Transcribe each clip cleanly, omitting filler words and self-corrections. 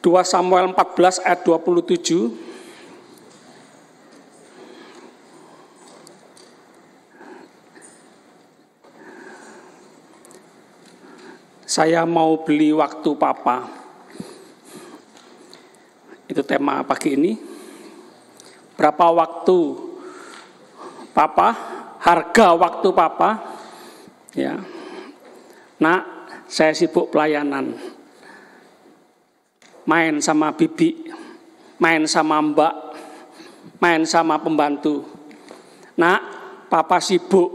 2 Samuel 14 ayat 27. Saya mau beli waktu papa. Itu tema pagi ini. Berapa waktu papa? Harga waktu papa? Ya. Nak, saya sibuk pelayanan. Main sama bibi, main sama mbak, main sama pembantu. Nak, papa sibuk,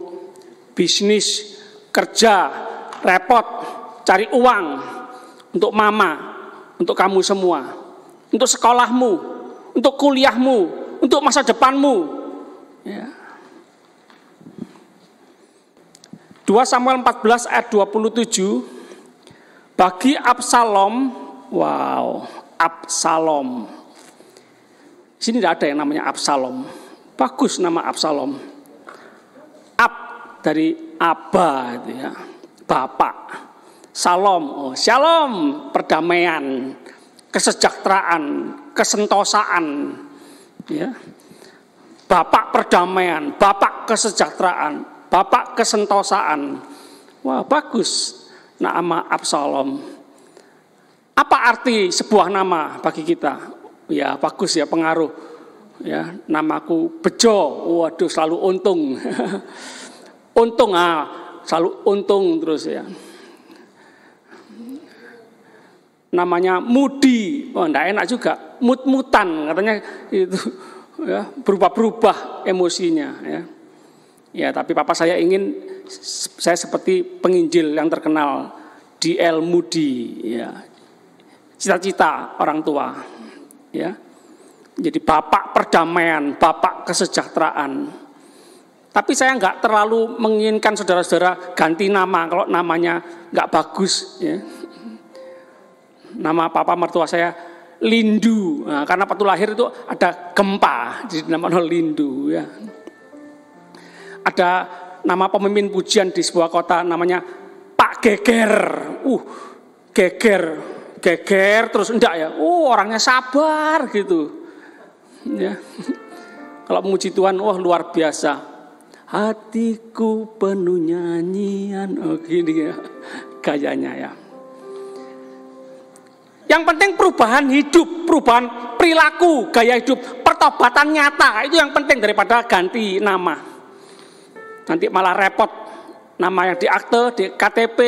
bisnis, kerja, repot, cari uang untuk mama, untuk kamu semua, untuk sekolahmu, untuk kuliahmu, untuk masa depanmu. Ya. 2 Samuel 14 ayat 27, bagi Absalom, wow, Absalom. Sini tidak ada yang namanya Absalom. Bagus nama Absalom. Ab dari Aba, itu ya, Bapak. Salom, oh, shalom, perdamaian, kesejahteraan, kesentosaan, ya. Bapak perdamaian, Bapak kesejahteraan, Bapak kesentosaan. Wah, bagus nama Absalom. Apa arti sebuah nama bagi kita? Ya, bagus ya, pengaruh. Ya, namaku Bejo, waduh selalu untung. Untung, selalu untung terus ya. Namanya Mudi, oh enggak enak juga, mut-mutan katanya itu ya, berubah-berubah emosinya ya. Ya, tapi papa saya ingin saya seperti penginjil yang terkenal D.L. Moody ya. Cita-cita orang tua ya. Jadi bapak perdamaian, bapak kesejahteraan. Tapi saya enggak terlalu menginginkan saudara-saudara ganti nama kalau namanya enggak bagus ya. Nama papa mertua saya Lindu, nah, karena waktu lahir itu ada gempa, jadi namanya Lindu ya. Ada nama pemimpin pujian di sebuah kota namanya Pak Geger. Geger terus enggak ya. Orangnya sabar gitu. Ya. Kalau memuji Tuhan, luar biasa. Hatiku penuh nyanyian, gini ya gayanya ya. Yang penting perubahan hidup, perubahan perilaku, gaya hidup, pertobatan nyata. Itu yang penting daripada ganti nama. Nanti malah repot. Nama yang di akte, di KTP,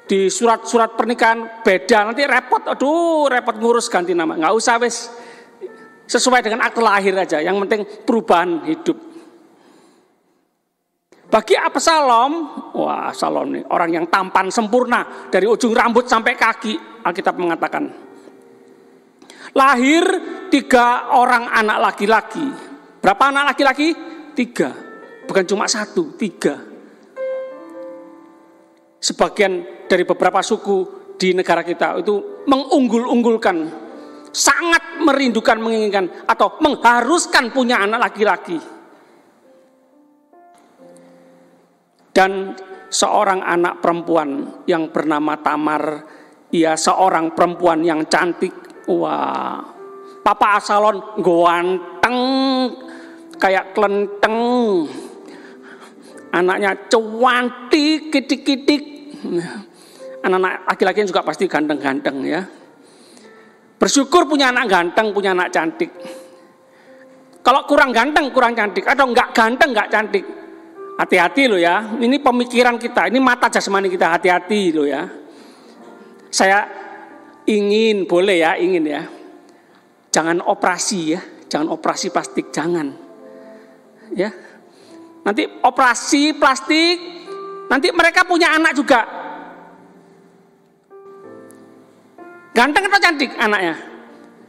di surat-surat pernikahan beda. Nanti repot, repot ngurus ganti nama. Nggak usah wes. Sesuai dengan akte lahir aja. Yang penting perubahan hidup. Bagi Absalom, wah Absalom nih orang yang tampan sempurna dari ujung rambut sampai kaki. Alkitab mengatakan lahir 3 orang anak laki-laki. Berapa anak laki-laki? 3, bukan cuma 1, 3. Sebagian dari beberapa suku di negara kita itu mengunggul-unggulkan, sangat merindukan, menginginkan atau mengharuskan punya anak laki-laki. Dan seorang anak perempuan yang bernama Tamar, ia seorang perempuan yang cantik. Wah, Papa Absalom ganteng kayak kelenteng. Anaknya cantik, kitik-kitik. Anak-anak laki-laki juga pasti ganteng-ganteng ya. Bersyukur punya anak ganteng, punya anak cantik. Kalau kurang ganteng, kurang cantik, atau enggak ganteng, enggak cantik, hati-hati loh ya. Ini pemikiran kita, ini mata jasmani kita, hati-hati loh ya. Saya ingin, boleh ya, ingin ya. Jangan operasi ya, jangan operasi plastik, jangan. Ya. Nanti operasi plastik, nanti mereka punya anak juga. Ganteng atau cantik anaknya?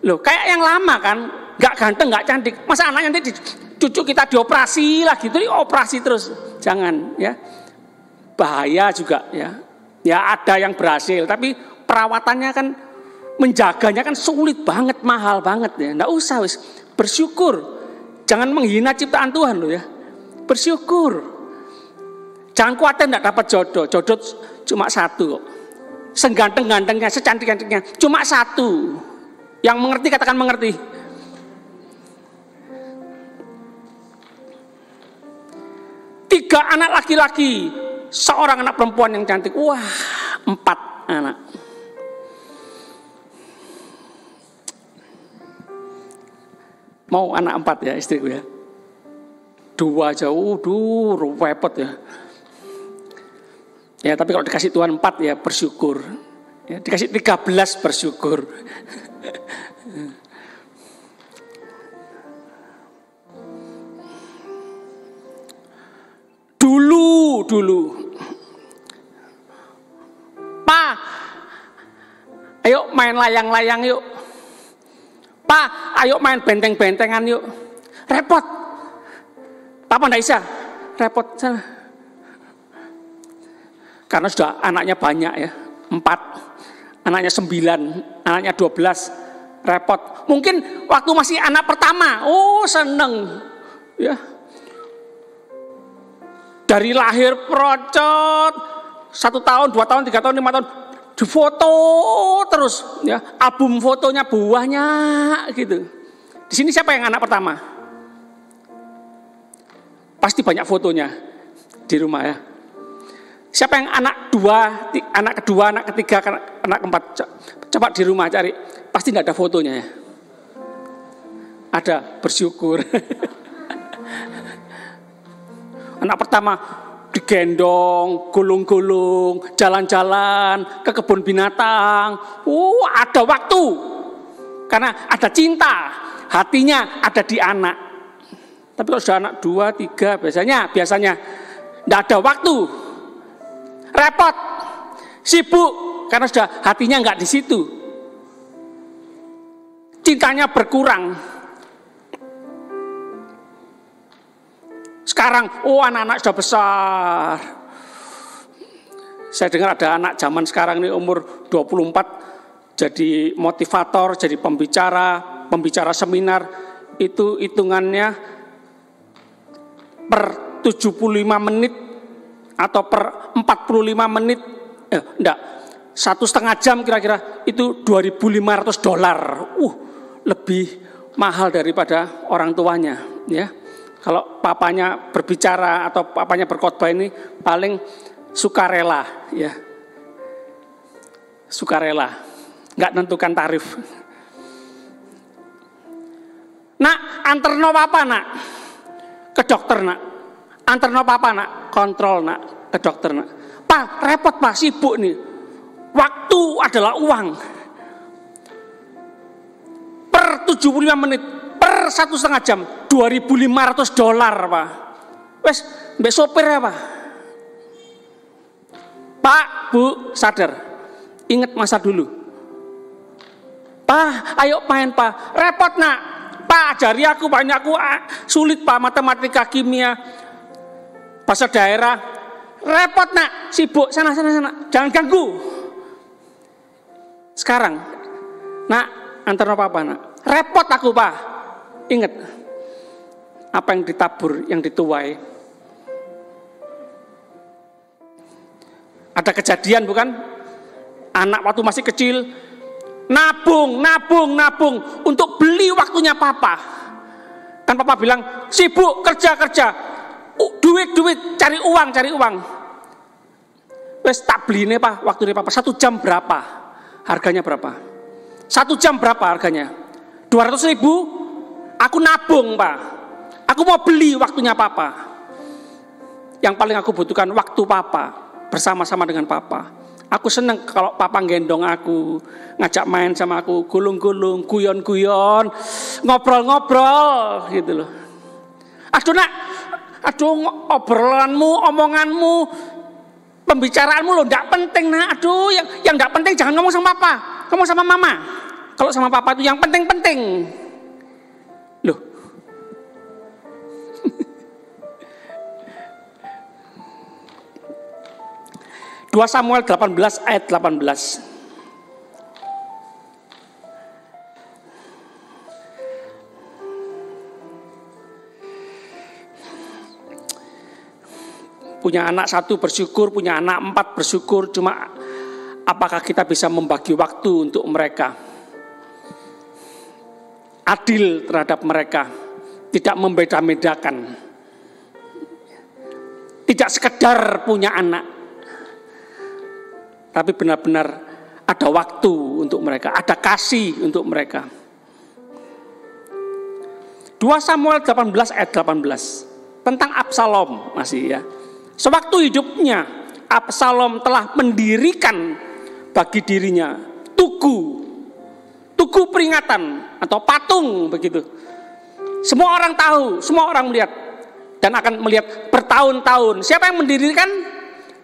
Loh, kayak yang lama kan, enggak ganteng, enggak cantik. Masa anaknya nanti cucu kita dioperasi lagi, itu operasi terus. Jangan ya. Bahaya juga ya. Ya ada yang berhasil, tapi perawatannya kan, menjaganya kan sulit banget, mahal banget ya. Enggak usah wis, bersyukur. Jangan menghina ciptaan Tuhan loh ya. Bersyukur. Jangan khawatir enggak dapat jodoh. Jodoh cuma 1 kok. Seganteng-gantengnya, secantik-cantiknya cuma 1. Yang mengerti katakan mengerti. Tiga anak laki-laki, seorang anak perempuan yang cantik. Wah, 4 anak. Mau anak 4 ya istriku ya. 2 aja, repot ya. Ya tapi kalau dikasih Tuhan 4 ya bersyukur. Ya, dikasih 13 bersyukur. Dulu. Pa, ayo main layang-layang yuk. Pa, ayo main benteng-bentengan yuk. Repot. Papa nggak bisa. Repot sana. Karena sudah anaknya banyak ya. 4. Anaknya 9. Anaknya 12. Repot. Mungkin waktu masih anak pertama. Oh seneng. Ya. Dari lahir procot. 1 tahun, 2 tahun, 3 tahun, 5 tahun. Difoto terus ya, album fotonya buahnya gitu. Di sini siapa yang anak pertama? Pasti banyak fotonya di rumah ya. Siapa yang anak 2, anak kedua, anak ketiga, anak keempat? Coba di rumah cari, pasti tidak ada fotonya ya. Ada, bersyukur. Anak pertama digendong, gulung-gulung, jalan-jalan ke kebun binatang. Ada waktu. Karena ada cinta. Hatinya ada di anak. Tapi kalau sudah anak 2, 3 biasanya tidak ada waktu. Repot. Sibuk karena sudah hatinya enggak di situ. Cintanya berkurang. Sekarang, anak-anak sudah besar. Saya dengar ada anak zaman sekarang ini umur 24 jadi motivator, jadi pembicara seminar. Itu hitungannya per 75 menit atau per 45 menit. Enggak, 1,5 jam kira-kira itu $2.500. Lebih mahal daripada orang tuanya, ya. Kalau papanya berbicara atau papanya berkhotbah ini paling sukarela, ya. Sukarela, nggak nentukan tarif. Nak, anterno papa nak ke dokter nak. Anterno papa nak, kontrol nak ke dokter nak. Pak, repot pak, sibuk nih. Waktu adalah uang. Per 75 menit. Per 1,5 jam $2.500 pak. Wes mbek sopir ya pak. Pak, Bu, sadar. Ingat masa dulu. Pak, ayo main pak. Repot nak. Pak, ajari aku banyak aku sulit pak, matematika, kimia, bahasa daerah. Repot nak, sibuk sana. Jangan ganggu. Sekarang, nak, antar papa nak. Repot aku pak. Ingat, apa yang ditabur, yang dituai. Ada kejadian bukan? Anak waktu masih kecil, nabung untuk beli waktunya papa. Kan papa bilang, sibuk kerja, duit, cari uang. Wes tak beli nih pak, waktu ini papa 1 jam berapa? Harganya berapa? 1 jam berapa harganya? 200.000. Aku nabung pak. Aku mau beli waktunya papa. Yang paling aku butuhkan waktu papa, bersama-sama dengan papa. Aku seneng kalau papa gendong aku, ngajak main sama aku, gulung-gulung, guyon-guyon, ngobrol-ngobrol gitu loh. Aduh nak, obrolanmu, omonganmu, pembicaraanmu lo ndak penting nak. Aduh, yang ndak penting jangan ngomong sama papa, ngomong sama mama. Kalau sama papa itu yang penting-penting. Loh. 2 Samuel 18 ayat 18. Punya anak 1 bersyukur, punya anak 4 bersyukur. Cuma apakah kita bisa membagi waktu untuk mereka? adil terhadap mereka, tidak membeda-bedakan, tidak sekedar punya anak, tapi benar-benar ada waktu untuk mereka, ada kasih untuk mereka. 2 Samuel 18 ayat 18 tentang Absalom masih ya. Sewaktu hidupnya Absalom telah mendirikan bagi dirinya tugu peringatan atau patung begitu. Semua orang tahu, semua orang melihat dan akan melihat bertahun-tahun. Siapa yang mendirikan?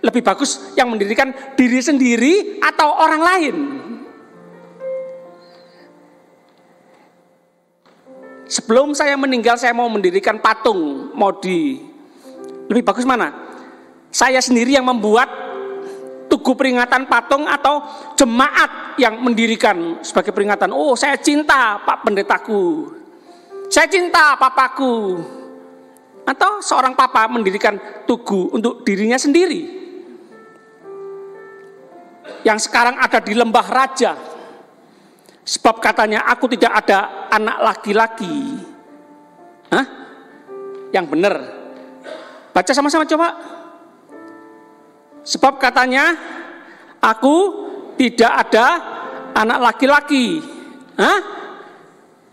Lebih bagus yang mendirikan diri sendiri atau orang lain. Sebelum saya meninggal, saya mau mendirikan patung, lebih bagus mana? Saya sendiri yang membuat tugu peringatan patung atau jemaat yang mendirikan sebagai peringatan. Oh, saya cinta Pak Pendetaku, saya cinta papaku. Atau seorang papa mendirikan tugu untuk dirinya sendiri, yang sekarang ada di Lembah Raja. Sebab katanya aku tidak ada anak laki-laki. Hah? Yang benar. Baca sama-sama coba. Sebab katanya aku tidak ada anak laki-laki. Hah?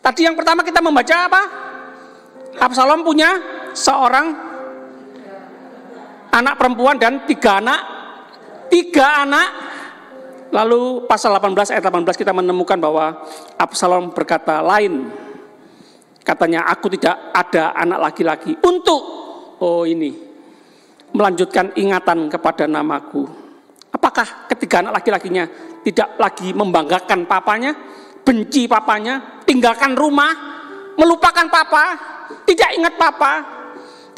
Tadi yang pertama kita membaca apa? Absalom punya seorang anak perempuan dan 3 anak. Lalu pasal 18 ayat 18 kita menemukan bahwa Absalom berkata lain. Katanya aku tidak ada anak laki-laki untuk melanjutkan ingatan kepada namaku. Apakah ketiga anak laki-lakinya tidak lagi membanggakan papanya, benci papanya, tinggalkan rumah, melupakan papa, tidak ingat papa,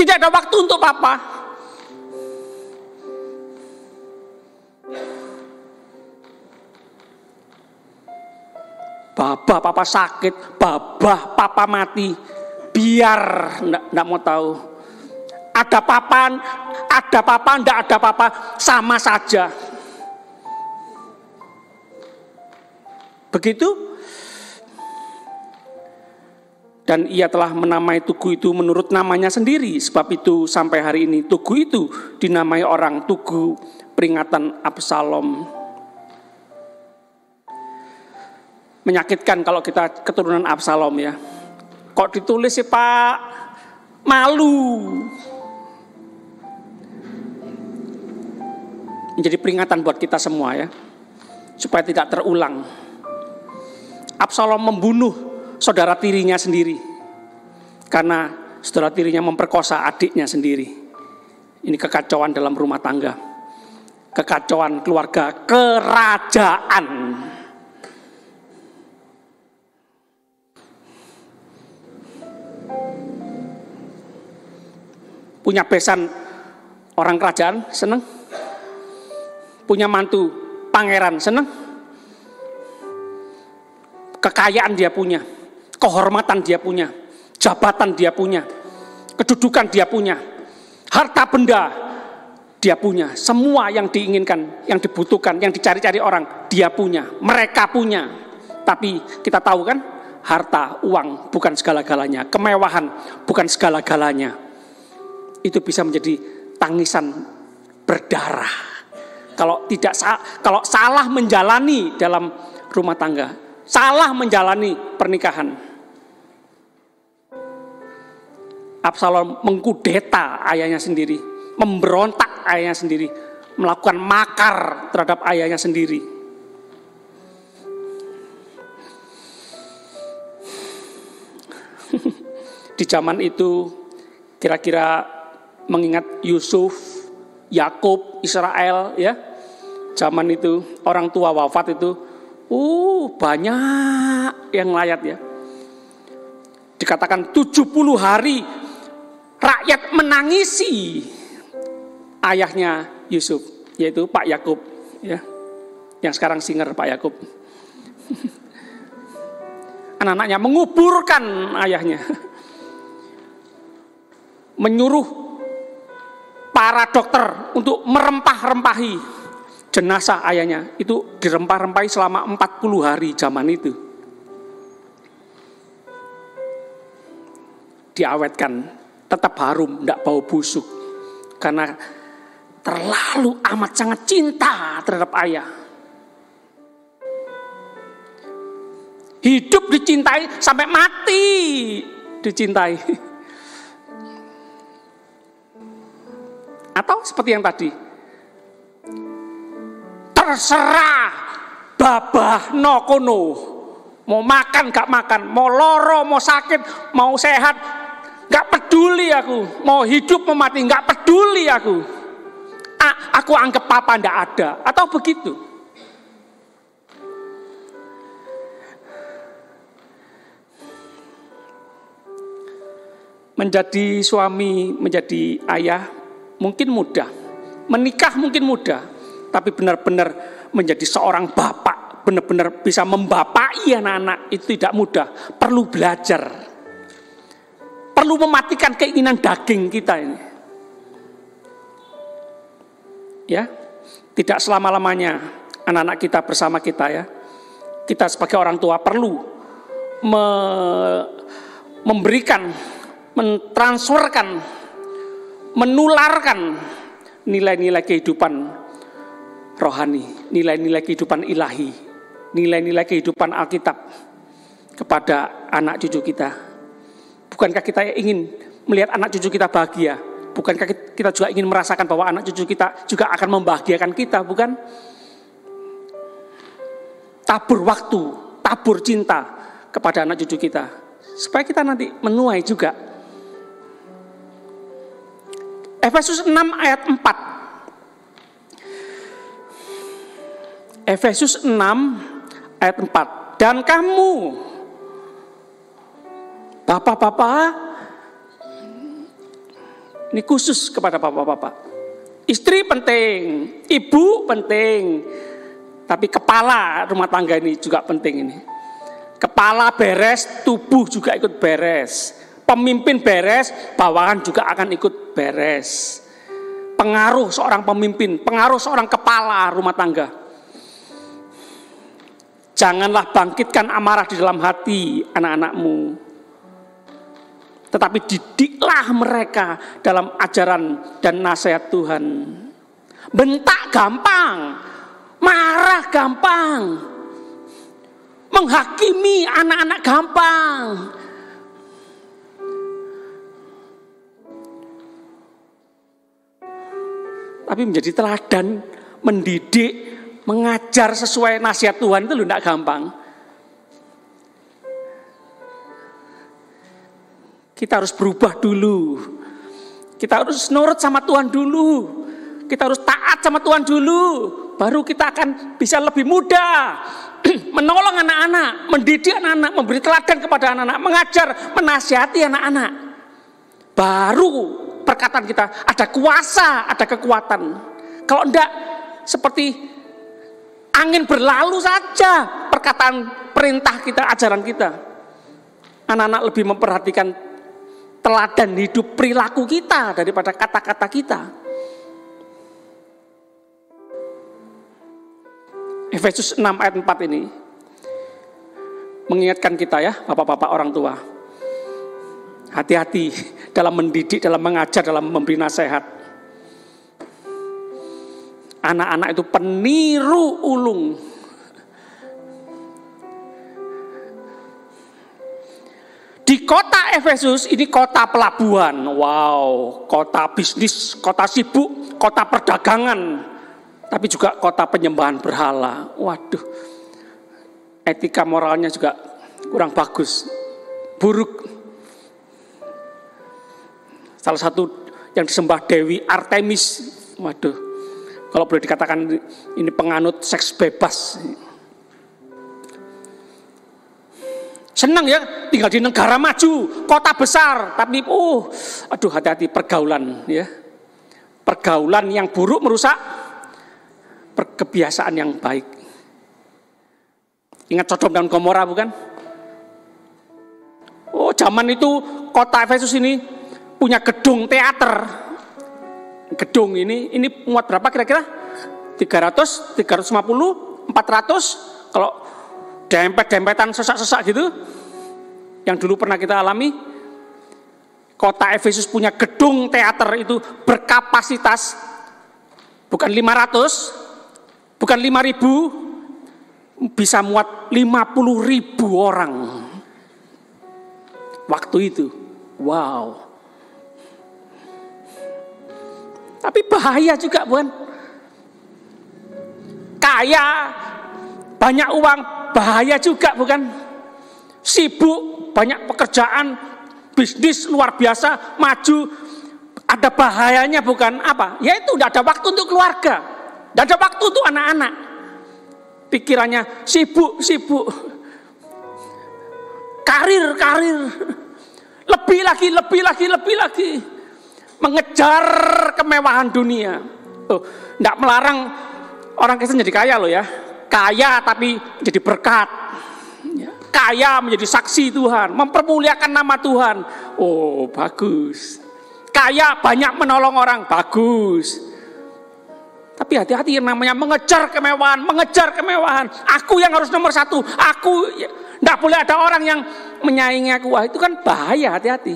tidak ada waktu untuk papa? Babah papa sakit, babah papa mati, biar enggak mau tahu. Ada papa, enggak ada papa, sama saja. Begitu. Dan ia telah menamai tugu itu menurut namanya sendiri. Sebab itu sampai hari ini tugu itu dinamai orang tugu peringatan Absalom. Menyakitkan kalau kita keturunan Absalom ya. Kok ditulis sih Pak? Malu. Menjadi peringatan buat kita semua ya. Supaya tidak terulang. Absalom membunuh saudara tirinya sendiri. Karena saudara tirinya memperkosa adiknya sendiri. Ini kekacauan dalam rumah tangga. Kekacauan keluarga kerajaan. Punya besan orang kerajaan, seneng. Punya mantu pangeran, seneng. Kekayaan dia punya, kehormatan dia punya, jabatan dia punya, kedudukan dia punya, harta benda dia punya. Semua yang diinginkan, yang dibutuhkan, yang dicari-cari orang, dia punya, mereka punya. Tapi kita tahu kan, harta, uang bukan segala-galanya, kemewahan bukan segala-galanya. Itu bisa menjadi tangisan berdarah. Kalau salah menjalani dalam rumah tangga, salah menjalani pernikahan. Absalom mengkudeta ayahnya sendiri, memberontak ayahnya sendiri, melakukan makar terhadap ayahnya sendiri. Di zaman itu kira-kira mengingat Yusuf, Yakub, Israel ya. Zaman itu orang tua wafat itu banyak yang layat ya. Dikatakan 70 hari rakyat menangisi ayahnya Yusuf, yaitu Pak Yakub ya. Yang sekarang singer Pak Yakub. Anak-anaknya menguburkan ayahnya. Menyuruh para dokter untuk merempah-rempahi jenazah ayahnya. Itu dirempah-rempahi selama 40 hari zaman itu. diawetkan, tetap harum, tidak bau busuk. Karena terlalu amat sangat cinta terhadap ayah. Hidup dicintai sampai mati dicintai. Atau seperti yang tadi, terserah babah no kono, mau makan gak makan, mau loro mau sakit mau sehat, gak peduli aku, mau hidup mau mati gak peduli aku. Aku anggap papa ndak ada, atau begitu. Menjadi suami, menjadi ayah mungkin mudah, menikah mungkin mudah, tapi benar-benar menjadi seorang bapak, benar-benar bisa membapai anak-anak itu tidak mudah. Perlu belajar, perlu mematikan keinginan daging kita ini. Ya, tidak selama-lamanya anak-anak kita bersama kita ya. Kita sebagai orang tua perlu memberikan, mentransferkan, menularkan nilai-nilai kehidupan rohani, nilai-nilai kehidupan ilahi, nilai-nilai kehidupan Alkitab kepada anak cucu kita. Bukankah kita ingin melihat anak cucu kita bahagia? Bukankah kita juga ingin merasakan bahwa anak cucu kita juga akan membahagiakan kita, bukan? Tabur waktu, tabur cinta kepada anak cucu kita, supaya kita nanti menuai juga. Efesus 6 ayat 4. Efesus 6 ayat 4. Dan kamu, bapak-bapak, ini khusus kepada bapak-bapak. Istri penting, ibu penting, tapi kepala rumah tangga ini juga penting ini. Kepala beres, tubuh juga ikut beres. Pemimpin beres, bawahan juga akan ikut beres. Pengaruh seorang pemimpin, pengaruh seorang kepala rumah tangga. Janganlah bangkitkan amarah di dalam hati anak-anakmu, tetapi didiklah mereka dalam ajaran dan nasihat Tuhan. Bentak gampang, marah gampang, menghakimi anak-anak gampang. Tapi menjadi teladan, mendidik, mengajar sesuai nasihat Tuhan itu tidak gampang. Kita harus berubah dulu. Kita harus nurut sama Tuhan dulu. Kita harus taat sama Tuhan dulu. Baru kita akan bisa lebih mudah menolong anak-anak, mendidik anak-anak, memberi teladan kepada anak-anak, mengajar, menasihati anak-anak. Baru perkataan kita ada kuasa, ada kekuatan. Kalau enggak, seperti angin berlalu saja perkataan, perintah kita, ajaran kita. Anak-anak lebih memperhatikan teladan hidup perilaku kita daripada kata-kata kita. Efesus 6 ayat 4 ini mengingatkan kita ya, bapak-bapak orang tua. Hati-hati dalam mendidik, dalam mengajar, dalam memberi nasihat. Anak-anak itu peniru ulung. Di kota Efesus, ini kota pelabuhan. Wow, kota bisnis, kota sibuk, kota perdagangan. Tapi juga kota penyembahan berhala. Waduh, etika moralnya juga kurang bagus, buruk. Salah satu yang disembah Dewi Artemis. Waduh, kalau boleh dikatakan ini penganut seks bebas. Senang ya tinggal di negara maju, kota besar, tapi aduh hati-hati pergaulan ya. Pergaulan yang buruk merusak kebiasaan yang baik. Ingat Sodom dan Gomora bukan? Zaman itu kota Efesus ini punya gedung teater. Gedung ini muat berapa kira-kira? 300, 350, 400 kalau dempet-dempetan sesak-sesak gitu, yang dulu pernah kita alami. Kota Efesus punya gedung teater itu berkapasitas bukan 500, bukan 5.000, bisa muat 50.000 orang. Waktu itu, wow. Tapi bahaya juga, bukan? Kaya, banyak uang, bahaya juga, bukan? Sibuk, banyak pekerjaan, bisnis luar biasa, maju, ada bahayanya, bukan? Apa? Ya itu, tidak ada waktu untuk keluarga, tidak ada waktu untuk anak-anak. Pikirannya sibuk, karir, lebih lagi, mengejar kemewahan dunia. Tidak melarang orang Kristen jadi kaya loh ya, kaya tapi jadi berkat, kaya menjadi saksi Tuhan, mempermuliakan nama Tuhan. Oh bagus. Kaya banyak menolong orang, bagus. Tapi hati-hati yang namanya mengejar kemewahan. Aku yang harus nomor satu. Tidak boleh ada orang yang menyaingi aku. Wah, itu kan bahaya, hati-hati.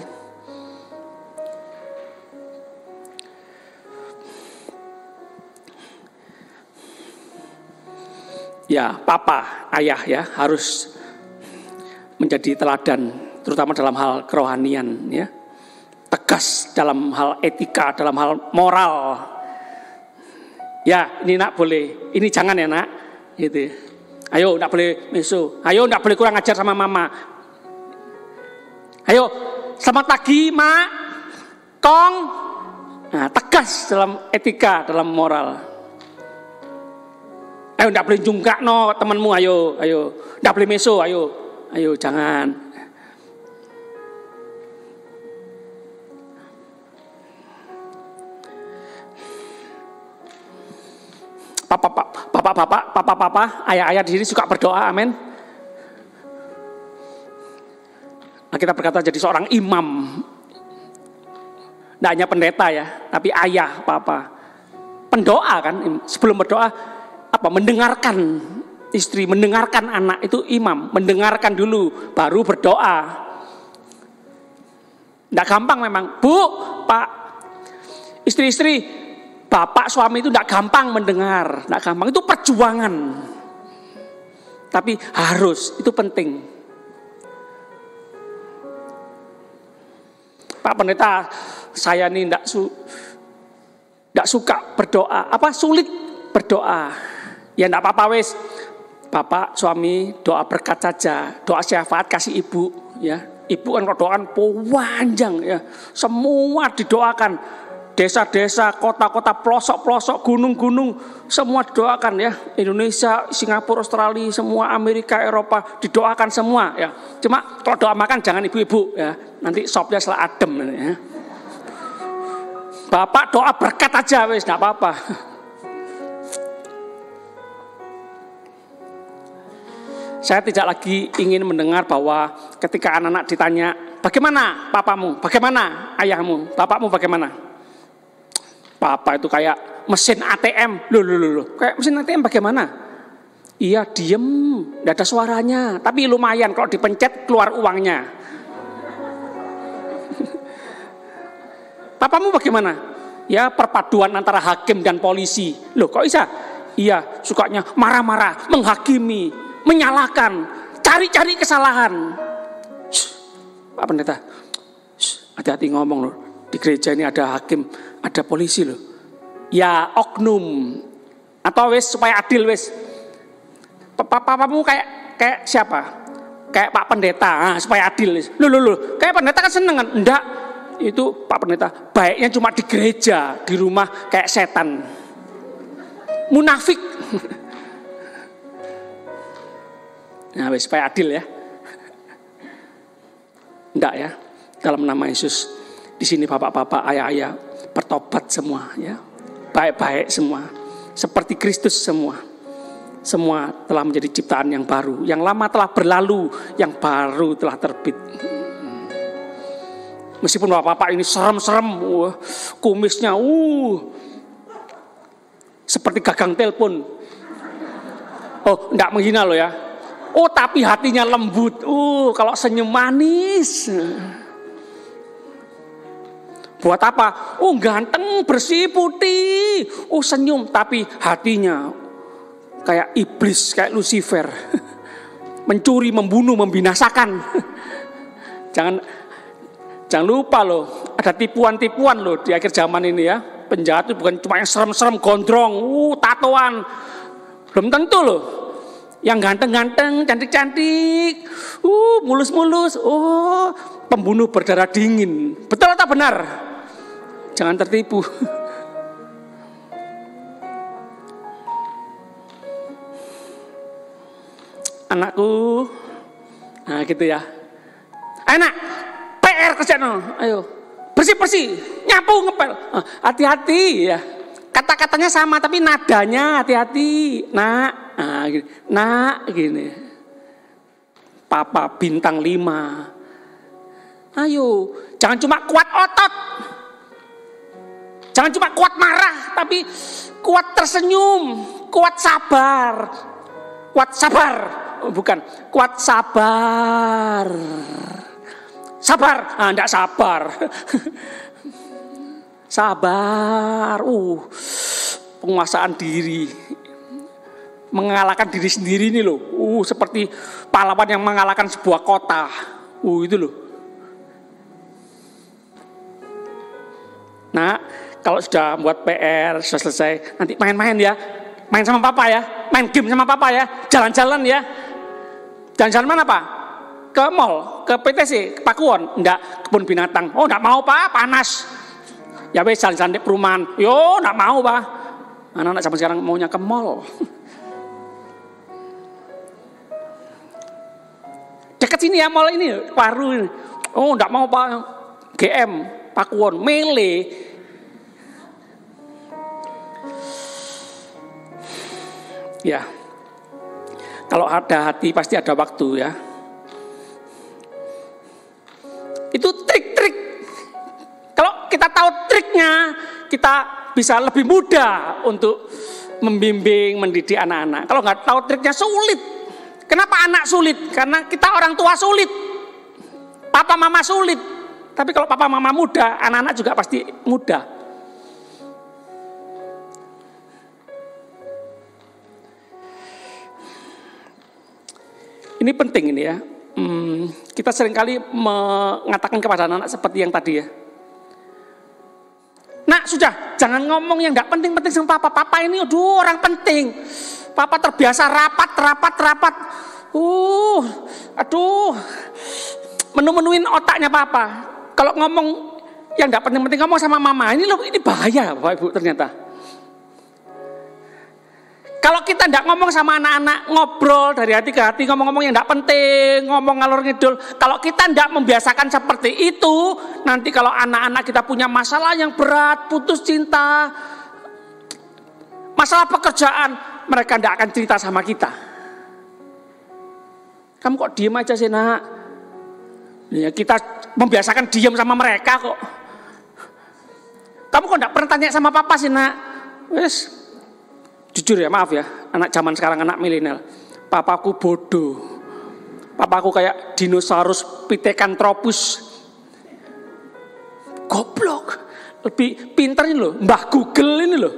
Ya, papa, ayah ya harus menjadi teladan, terutama dalam hal kerohanian ya. Tegas dalam hal etika, dalam hal moral. Ya, ini nak boleh, ini jangan ya nak, gitu. Ayo, tidak boleh meso. Ayo, tidak boleh kurang ajar sama mama. Ayo, selamat pagi, mak, kong. Nah, tegas dalam etika, dalam moral. Ayo, tidak boleh jungkak no temanmu. Ayo, tidak boleh meso. Ayo, jangan. Bapak, ayah-ayah di sini suka berdoa, amin. Nah, kita berkata jadi seorang imam, tidak hanya pendeta ya, tapi ayah, papa, pendoa kan. Sebelum berdoa, mendengarkan istri, mendengarkan anak, itu imam, mendengarkan dulu, baru berdoa. Tidak gampang memang, Bu, Pak, istri-istri. Bapak suami itu tidak gampang mendengar, tidak gampang, itu perjuangan. Tapi harus, itu penting. Pak Pendeta, saya ini tidak suka berdoa, sulit berdoa. Ya tidak apa-apa wes, Bapak suami doa berkat saja, doa syafaat kasih ibu, ya. Ibu kan doakan panjang ya, semua didoakan. Desa-desa, kota-kota, pelosok-pelosok, gunung-gunung, semua didoakan ya. Indonesia, Singapura, Australia, semua Amerika, Eropa, didoakan semua ya. Cuma kalau doa makan jangan ibu-ibu ya. Nanti sopnya salah adem ya. Bapak doa berkat aja wes, enggak apa-apa. Saya tidak lagi ingin mendengar bahwa ketika anak-anak ditanya, bagaimana papamu, bagaimana ayahmu, bapakmu bagaimana? Papa itu kayak mesin ATM, loh, kayak mesin ATM bagaimana? Iya diem, tidak ada suaranya, tapi lumayan kalau dipencet keluar uangnya. Papamu bagaimana? Ya perpaduan antara hakim dan polisi. Loh kok bisa? Iya sukanya marah-marah, menghakimi, menyalahkan, cari-cari kesalahan. Pak Pendeta, hati-hati ngomong loh. Di gereja ini ada hakim, ada polisi loh. Ya oknum. Atau wes supaya adil wes. Papamu kayak siapa? Kayak Pak Pendeta, supaya adil wes. Loh. Kayak pendeta kan seneng kan? Enggak. Itu Pak Pendeta baiknya cuma di gereja, di rumah kayak setan. Munafik. Nah, wes supaya adil ya. Enggak ya. Dalam nama Yesus. Di sini bapak-bapak, ayah-ayah bertobat semua ya. Baik-baik semua. Seperti Kristus semua. Semua telah menjadi ciptaan yang baru. Yang lama telah berlalu, yang baru telah terbit. Meskipun bapak-bapak ini serem-serem, kumisnya seperti gagang telepon. Oh, enggak menghina loh ya. Oh, tapi hatinya lembut. Kalau senyum manis. Buat apa? Oh ganteng, bersih, putih. Oh senyum, tapi hatinya kayak iblis, kayak Lucifer. Mencuri, membunuh, membinasakan. Jangan lupa loh, ada tipuan-tipuan loh di akhir zaman ini ya. Penjahat itu bukan cuma yang serem-serem, gondrong, tatoan. Belum tentu loh. Yang ganteng-ganteng, cantik-cantik, mulus-mulus, pembunuh berdarah dingin. Betul atau benar? Jangan tertipu. Anakku, nah gitu ya. Anak, PR kerjaan, ayo bersih-bersih, nyapu, ngepel. Hati-hati ya. Kata-katanya sama tapi nadanya hati-hati. Nak gini. Papa bintang 5. Ayo, jangan cuma kuat otot. Jangan cuma kuat marah, tapi kuat tersenyum, kuat sabar. Kuat sabar, bukan, kuat sabar. Sabar, enggak sabar. Sabar, penguasaan diri. Mengalahkan diri sendiri ini loh. Seperti pahlawan yang mengalahkan sebuah kota. Itu loh. Nah, kalau sudah buat PR, sudah selesai, nanti main-main ya. Main sama papa ya. Main game sama papa ya. Jalan-jalan ya. Jalan-jalan mana pak? Ke mall, ke PTC, ke Pakuwon. Enggak, kebun binatang. Oh enggak mau pak, panas. Ya wes jalan-jalan di perumahan. Yo enggak mau pak. Anak-anak zaman sekarang maunya ke mall. Dekat sini ya mall ini, Waru ini. Oh enggak mau pak. GM, Pakuwon, Mele. Ya, kalau ada hati pasti ada waktu ya. Itu trik-trik. Kalau kita tahu triknya, kita bisa lebih mudah untuk membimbing, mendidik anak-anak. Kalau nggak tahu triknya sulit. Kenapa anak sulit? Karena kita orang tua sulit. Papa mama sulit. Tapi kalau papa mama mudah, anak-anak juga pasti mudah. Ini penting ini ya. Kita seringkali mengatakan kepada anak-anak seperti yang tadi ya. Nak sudah, jangan ngomong yang gak penting-penting sama papa. Papa ini orang penting. Papa terbiasa rapat. Menu-menuin otaknya papa. Kalau ngomong yang gak penting-penting ngomong sama mama. Ini bahaya Bapak Ibu ternyata. Kalau kita tidak ngomong sama anak-anak, ngobrol dari hati ke hati, ngomong-ngomong yang tidak penting, ngomong ngalor ngidul. Kalau kita tidak membiasakan seperti itu, nanti kalau anak-anak kita punya masalah yang berat, putus cinta, masalah pekerjaan, mereka tidak akan cerita sama kita. Kamu kok diem aja sih nak? Ya, kita membiasakan diem sama mereka kok. Kamu kok tidak pernah tanya sama papa sih nak? Wes. Jujur ya, maaf ya, anak zaman sekarang, anak milenial. Papaku bodoh. Papaku kayak dinosaurus Pithecanthropus. Goblok. Lebih pintar ini loh, Mbah Google ini loh.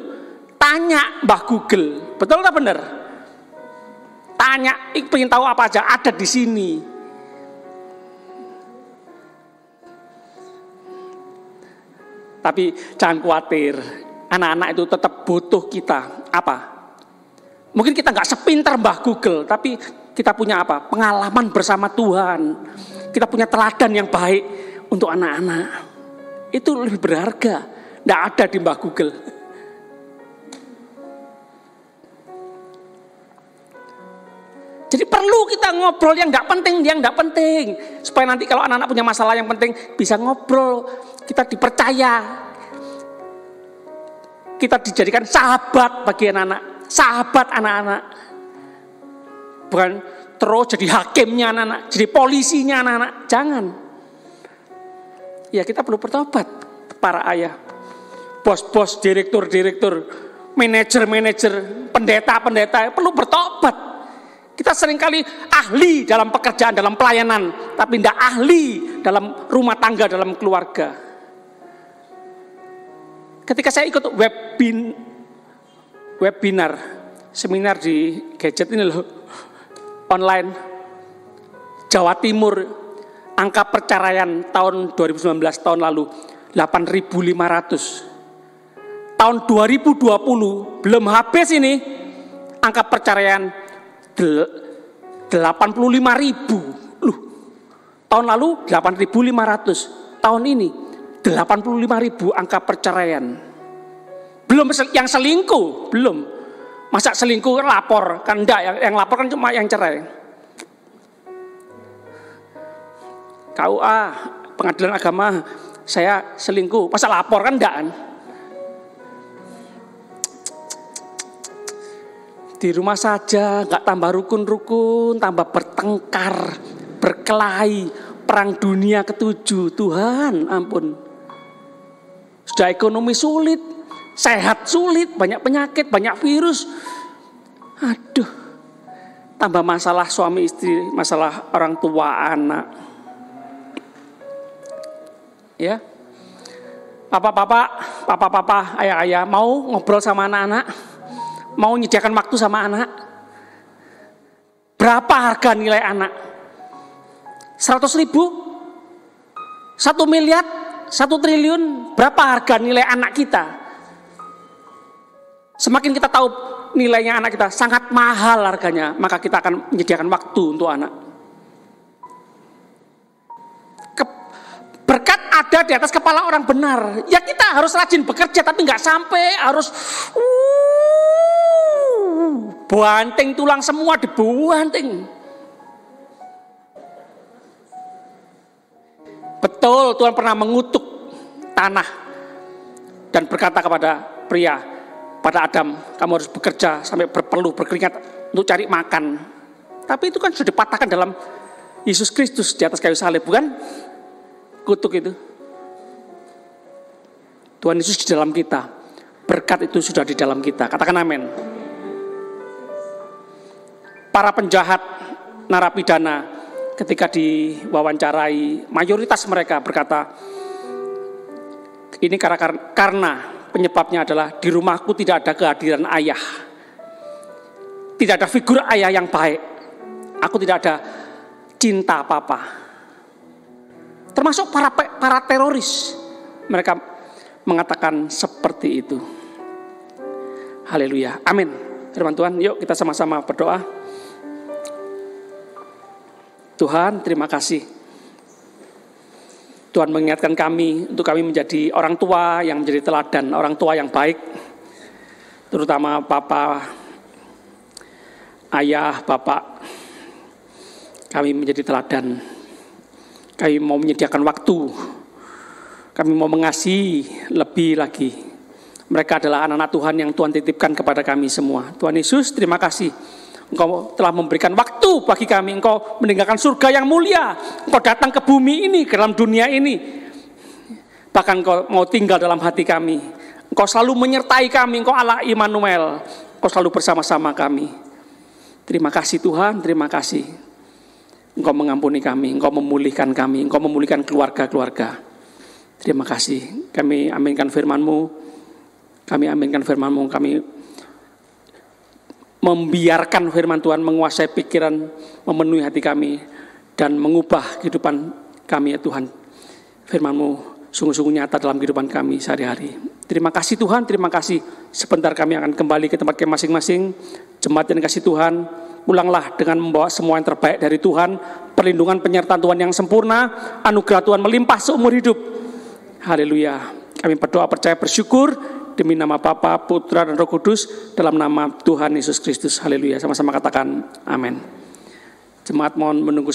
Tanya Mbah Google, betul atau benar? Tanya, pengen tahu apa aja, ada di sini. Tapi jangan khawatir, anak-anak itu tetap butuh kita. Apa? Mungkin kita nggak sepintar Mbah Google, tapi kita punya apa? Pengalaman bersama Tuhan. Kita punya teladan yang baik untuk anak-anak. Itu lebih berharga. Nggak ada di Mbah Google. Jadi perlu kita ngobrol yang nggak penting, supaya nanti kalau anak-anak punya masalah yang penting bisa ngobrol. Kita dipercaya. Kita dijadikan sahabat bagi anak-anak, sahabat anak-anak. Bukan terus jadi hakimnya anak-anak, jadi polisinya anak-anak. Jangan. Ya kita perlu bertobat, para ayah. Bos-bos, direktur-direktur, manajer-manajer, pendeta-pendeta perlu bertobat. Kita seringkali ahli dalam pekerjaan, dalam pelayanan, tapi tidak ahli dalam rumah tangga, dalam keluarga. Ketika saya ikut webinar, seminar di gadget ini loh, online, Jawa Timur, angka perceraian tahun 2019, tahun lalu, 8.500. Tahun 2020, belum habis ini, angka perceraian 85.000. Loh, tahun lalu 8.500, tahun ini 85.000 angka perceraian. Belum yang selingkuh, belum. Masa selingkuh lapor, kan enggak, yang lapor kan cuma yang cerai. KUA, pengadilan agama, saya selingkuh, masa lapor kan enggak kan? Di rumah saja, enggak tambah rukun-rukun, tambah bertengkar, berkelahi, perang dunia ke-7, Tuhan ampun. Sudah ekonomi sulit, sehat sulit, banyak penyakit, banyak virus. Aduh, tambah masalah suami istri, masalah orang tua anak. Ya, papa, ayah, mau ngobrol sama anak-anak, mau menyediakan waktu sama anak. Berapa harga nilai anak? 100.000? 1 miliar? 1 triliun? Berapa harga nilai anak kita? Semakin kita tahu nilainya anak kita sangat mahal harganya, maka kita akan menyediakan waktu untuk anak. Berkat ada di atas kepala orang benar. Ya kita harus rajin bekerja, tapi nggak sampai harus banting tulang semua dibanting. Betul, Tuhan pernah mengutuk tanah dan berkata kepada pria, pada Adam, kamu harus bekerja sampai berpeluh, berkeringat untuk cari makan. Tapi itu kan sudah dipatahkan dalam Yesus Kristus di atas kayu salib, bukan? Kutuk itu. Tuhan Yesus di dalam kita, berkat itu sudah di dalam kita. Katakan amin. Para penjahat, narapidana, ketika diwawancarai, mayoritas mereka berkata, ini karena penyebabnya adalah di rumahku tidak ada kehadiran ayah. Tidak ada figur ayah yang baik. Aku tidak ada cinta papa. Termasuk para teroris. Mereka mengatakan seperti itu. Haleluya. Amin. Firman Tuhan, yuk kita sama-sama berdoa. Tuhan, terima kasih. Tuhan mengingatkan kami untuk kami menjadi orang tua yang menjadi teladan, orang tua yang baik. Terutama papa, ayah, bapak. Kami menjadi teladan. Kami mau menyediakan waktu. Kami mau mengasihi lebih lagi. Mereka adalah anak-anak Tuhan yang Tuhan titipkan kepada kami semua. Tuhan Yesus, terima kasih. Engkau telah memberikan waktu bagi kami. Engkau meninggalkan surga yang mulia. Engkau datang ke bumi ini, ke dalam dunia ini. Bahkan Engkau mau tinggal dalam hati kami. Engkau selalu menyertai kami. Engkau Allah Immanuel. Engkau selalu bersama-sama kami. Terima kasih Tuhan, terima kasih. Engkau mengampuni kami, Engkau memulihkan kami, Engkau memulihkan keluarga-keluarga. Terima kasih. Kami aminkan firman-Mu. Kami aminkan firman-Mu. Kami membiarkan firman Tuhan menguasai pikiran, memenuhi hati kami, dan mengubah kehidupan kami ya Tuhan. Firman-Mu sungguh-sungguh nyata dalam kehidupan kami sehari-hari. Terima kasih Tuhan, terima kasih. Sebentar kami akan kembali ke tempat kami masing-masing. Jemaat yang dikasihi Tuhan, pulanglah dengan membawa semua yang terbaik dari Tuhan, perlindungan penyertaan Tuhan yang sempurna, anugerah Tuhan melimpah seumur hidup. Haleluya. Kami berdoa, percaya, bersyukur demi nama Bapa, Putra, dan Roh Kudus, dalam nama Tuhan Yesus Kristus. Haleluya. Sama-sama katakan amin. Jemaat mohon menunggu